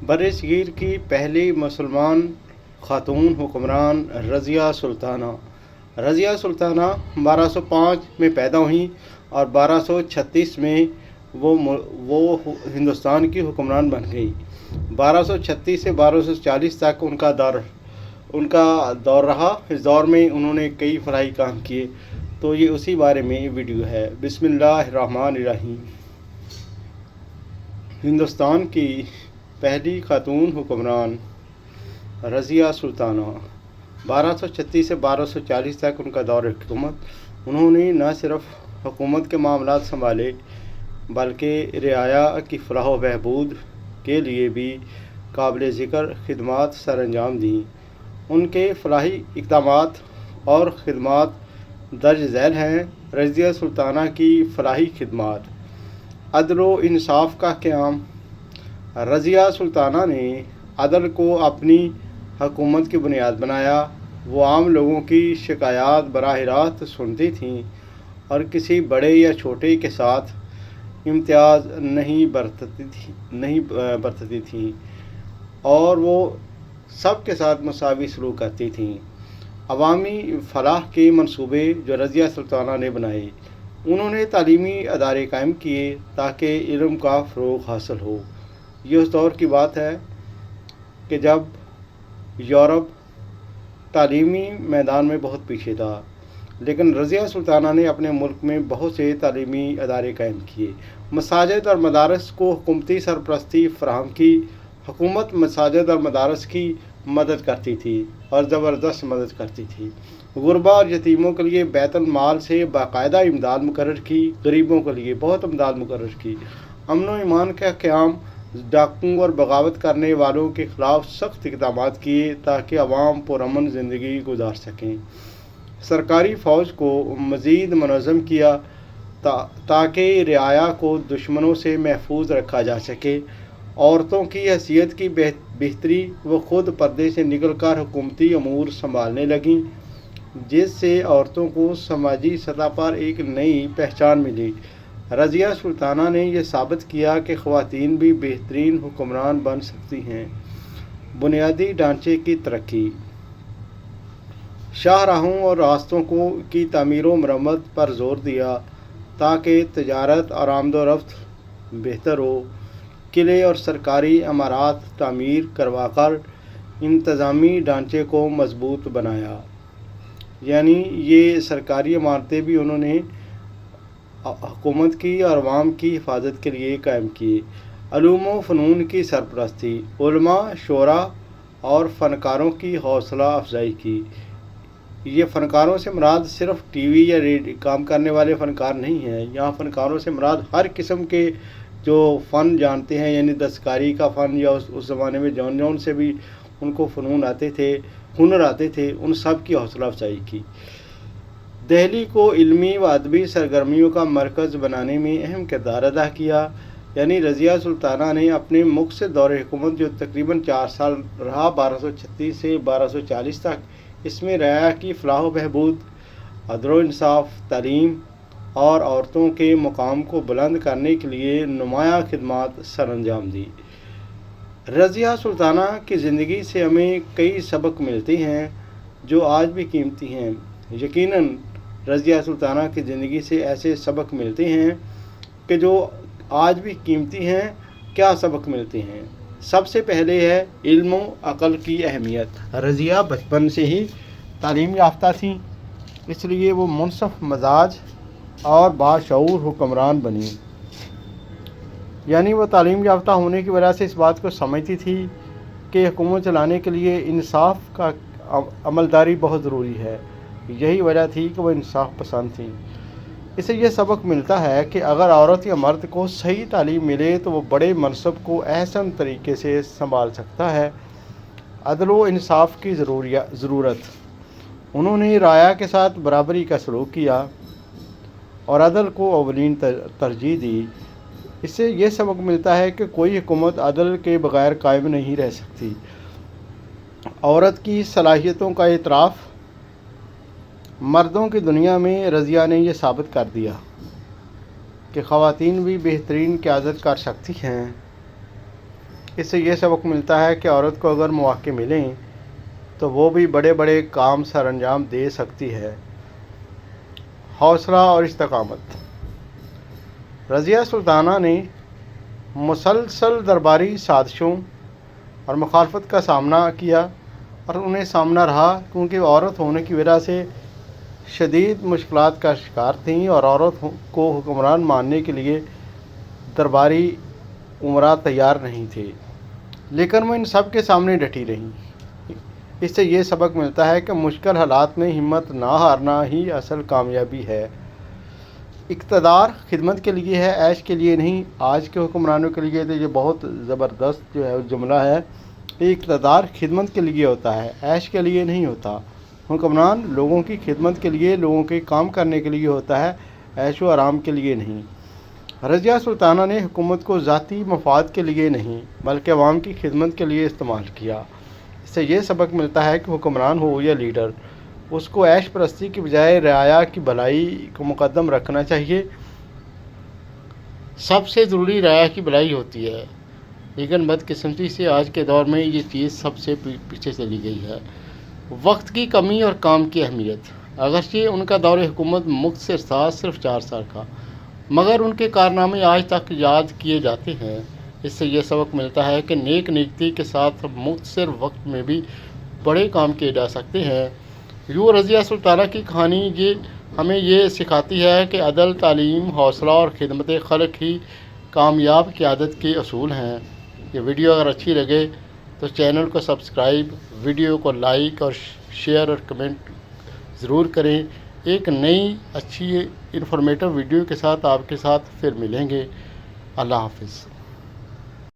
برصغیر کی پہلی مسلمان خاتون حکمران رضیہ سلطانہ 1205 میں پیدا ہوئیں اور 1236 میں وہ ہندوستان کی حکمران بن گئی۔ 1236 سے 1240 تک ان کا دور رہا۔ اس دور میں انہوں نے کئی فلاحی کام کیے، تو یہ اسی بارے میں ویڈیو ہے۔ بسم اللہ الرحمن الرحیم۔ ہندوستان کی پہلی خاتون حکمران رضیہ سلطانہ 1236 سے 1240 تک ان کا دور حکومت۔ انہوں نے نہ صرف حکومت کے معاملات سنبھالے بلکہ رعایا کی فلاح و بہبود کے لیے بھی قابل ذکر خدمات سر انجام دیں۔ ان کے فلاحی اقدامات اور خدمات درج ذیل ہیں۔ رضیہ سلطانہ کی فلاحی خدمات: عدل و انصاف کا قیام۔ رضیہ سلطانہ نے عدل کو اپنی حکومت کی بنیاد بنایا۔ وہ عام لوگوں کی شکایات براہ راست سنتی تھیں اور کسی بڑے یا چھوٹے کے ساتھ امتیاز نہیں برتتی تھیں اور وہ سب کے ساتھ مساوی سلوک کرتی تھیں۔ عوامی فلاح کے منصوبے جو رضیہ سلطانہ نے بنائے، انہوں نے تعلیمی ادارے قائم کیے تاکہ علم کا فروغ حاصل ہو۔ یہ اس دور کی بات ہے کہ جب یورپ تعلیمی میدان میں بہت پیچھے تھا، لیکن رضیہ سلطانہ نے اپنے ملک میں بہت سے تعلیمی ادارے قائم کیے۔ مساجد اور مدارس کو حکومتی سرپرستی فراہم کی۔ حکومت مساجد اور مدارس کی مدد کرتی تھی اور زبردست مدد کرتی تھی۔ غربا اور یتیموں کے لیے بیت المال سے باقاعدہ امداد مقرر کی۔ غریبوں کے لیے بہت امداد مقرر کی۔ امن و امان کا قیام۔ ڈاکوؤں اور بغاوت کرنے والوں کے خلاف سخت اقدامات کیے تاکہ عوام پرامن زندگی گزار سکیں۔ سرکاری فوج کو مزید منظم کیا تاکہ رعایا کو دشمنوں سے محفوظ رکھا جا سکے۔ عورتوں کی حیثیت کی بہتری۔ وہ خود پردے سے نکل کر حکومتی امور سنبھالنے لگیں، جس سے عورتوں کو سماجی سطح پر ایک نئی پہچان ملی۔ رضیہ سلطانہ نے یہ ثابت کیا کہ خواتین بھی بہترین حکمران بن سکتی ہیں۔ بنیادی ڈھانچے کی ترقی۔ شاہراہوں اور راستوں کی تعمیر و مرمت پر زور دیا تاکہ تجارت اور آمد و رفت بہتر ہو۔ قلعے اور سرکاری عمارات تعمیر کروا کر انتظامی ڈھانچے کو مضبوط بنایا۔ یعنی یہ سرکاری عمارتیں بھی انہوں نے حکومت کی اور عوام کی حفاظت کے لیے قائم کی۔ علوم و فنون کی سرپرستی۔ علماء، شعراء اور فنکاروں کی حوصلہ افزائی کی۔ یہ فنکاروں سے مراد صرف ٹی وی یا کام کرنے والے فنکار نہیں ہیں۔ یہاں فنکاروں سے مراد ہر قسم کے جو فن جانتے ہیں، یعنی دستکاری کا فن، یا اس زمانے میں جون سے بھی ان کو فنون آتے تھے، ہنر آتے تھے، ان سب کی حوصلہ افزائی کی۔ دہلی کو علمی و ادبی سرگرمیوں کا مرکز بنانے میں اہم کردار ادا کیا۔ یعنی رضیہ سلطانہ نے اپنے مقصد دور حکومت جو تقریباً 4 سال رہا، 1236 سے 1240 تک، اس میں رعایا کی فلاح و بہبود، عدل و انصاف، تعلیم اور عورتوں کے مقام کو بلند کرنے کے لیے نمایاں خدمات سر انجام دی۔ رضیہ سلطانہ کی زندگی سے ہمیں کئی سبق ملتے ہیں جو آج بھی قیمتی ہیں۔ یقیناً رضیہ سلطانہ کی زندگی سے ایسے سبق ملتے ہیں کہ جو آج بھی قیمتی ہیں۔ کیا سبق ملتے ہیں؟ سب سے پہلے ہے علم و عقل کی اہمیت۔ رضیہ بچپن سے ہی تعلیم یافتہ تھیں، اس لیے وہ منصف مزاج اور باشعور حکمران بنی۔ یعنی وہ تعلیم یافتہ ہونے کی وجہ سے اس بات کو سمجھتی تھی کہ حکومت چلانے کے لیے انصاف کا عملداری بہت ضروری ہے۔ یہی وجہ تھی کہ وہ انصاف پسند تھیں۔ اس سے یہ سبق ملتا ہے کہ اگر عورت یا مرد کو صحیح تعلیم ملے تو وہ بڑے منصب کو احسن طریقے سے سنبھال سکتا ہے۔ عدل و انصاف کی ضرورت۔ انہوں نے رعایا کے ساتھ برابری کا سلوک کیا اور عدل کو اولین ترجیح دی۔ اس سے یہ سبق ملتا ہے کہ کوئی حکومت عدل کے بغیر قائم نہیں رہ سکتی۔ عورت کی صلاحیتوں کا اعتراف۔ مردوں کی دنیا میں رضیہ نے یہ ثابت کر دیا کہ خواتین بھی بہترین قیادت کر سکتی ہیں۔ اس سے یہ سبق ملتا ہے کہ عورت کو اگر مواقع ملیں تو وہ بھی بڑے بڑے کام سر انجام دے سکتی ہے۔ حوصلہ اور استقامت۔ رضیہ سلطانہ نے مسلسل درباری سازشوں اور مخالفت کا سامنا کیا اور انہیں سامنا رہا، کیونکہ وہ عورت ہونے کی وجہ سے شدید مشکلات کا شکار تھیں اور عورت کو حکمران ماننے کے لیے درباری امراء تیار نہیں تھے، لیکن وہ ان سب کے سامنے ڈٹی رہیں۔ اس سے یہ سبق ملتا ہے کہ مشکل حالات میں ہمت نہ ہارنا ہی اصل کامیابی ہے۔ اقتدار خدمت کے لیے ہے، عیش کے لیے نہیں۔ آج کے حکمرانوں کے لیے تو یہ بہت زبردست جملہ ہے۔ یہ اقتدار خدمت کے لیے ہوتا ہے، عیش کے لیے نہیں ہوتا۔ حکمران لوگوں کی خدمت کے لیے، لوگوں کے کام کرنے کے لیے ہوتا ہے، عیش و آرام کے لیے نہیں۔ رضیہ سلطانہ نے حکومت کو ذاتی مفاد کے لیے نہیں بلکہ عوام کی خدمت کے لیے استعمال کیا۔ اس سے یہ سبق ملتا ہے کہ حکمران ہو یا لیڈر، اس کو عیش پرستی کی بجائے رعایا کی بھلائی کو مقدم رکھنا چاہیے۔ سب سے ضروری رعایا کی بھلائی ہوتی ہے، لیکن بدقسمتی سے آج کے دور میں یہ چیز سب سے پیچھے چلی گئی ہے۔ وقت کی کمی اور کام کی اہمیت۔ اگرچہ ان کا دور حکومت مختصر تھا، صرف 4 سال کا، مگر ان کے کارنامے آج تک یاد کیے جاتے ہیں۔ اس سے یہ سبق ملتا ہے کہ نیک نیتی کے ساتھ مختصر وقت میں بھی بڑے کام کیے جا سکتے ہیں۔ یوں رضیہ سلطانہ کی کہانی ہمیں یہ سکھاتی ہے کہ عدل، تعلیم، حوصلہ اور خدمت خلق ہی کامیاب قیادت کے اصول ہیں۔ یہ ویڈیو اگر اچھی لگے تو چینل کو سبسکرائب، ویڈیو کو لائک اور شیئر اور کمنٹ ضرور کریں۔ ایک نئی اچھی انفارمیٹو ویڈیو کے ساتھ آپ کے ساتھ پھر ملیں گے۔ اللہ حافظ۔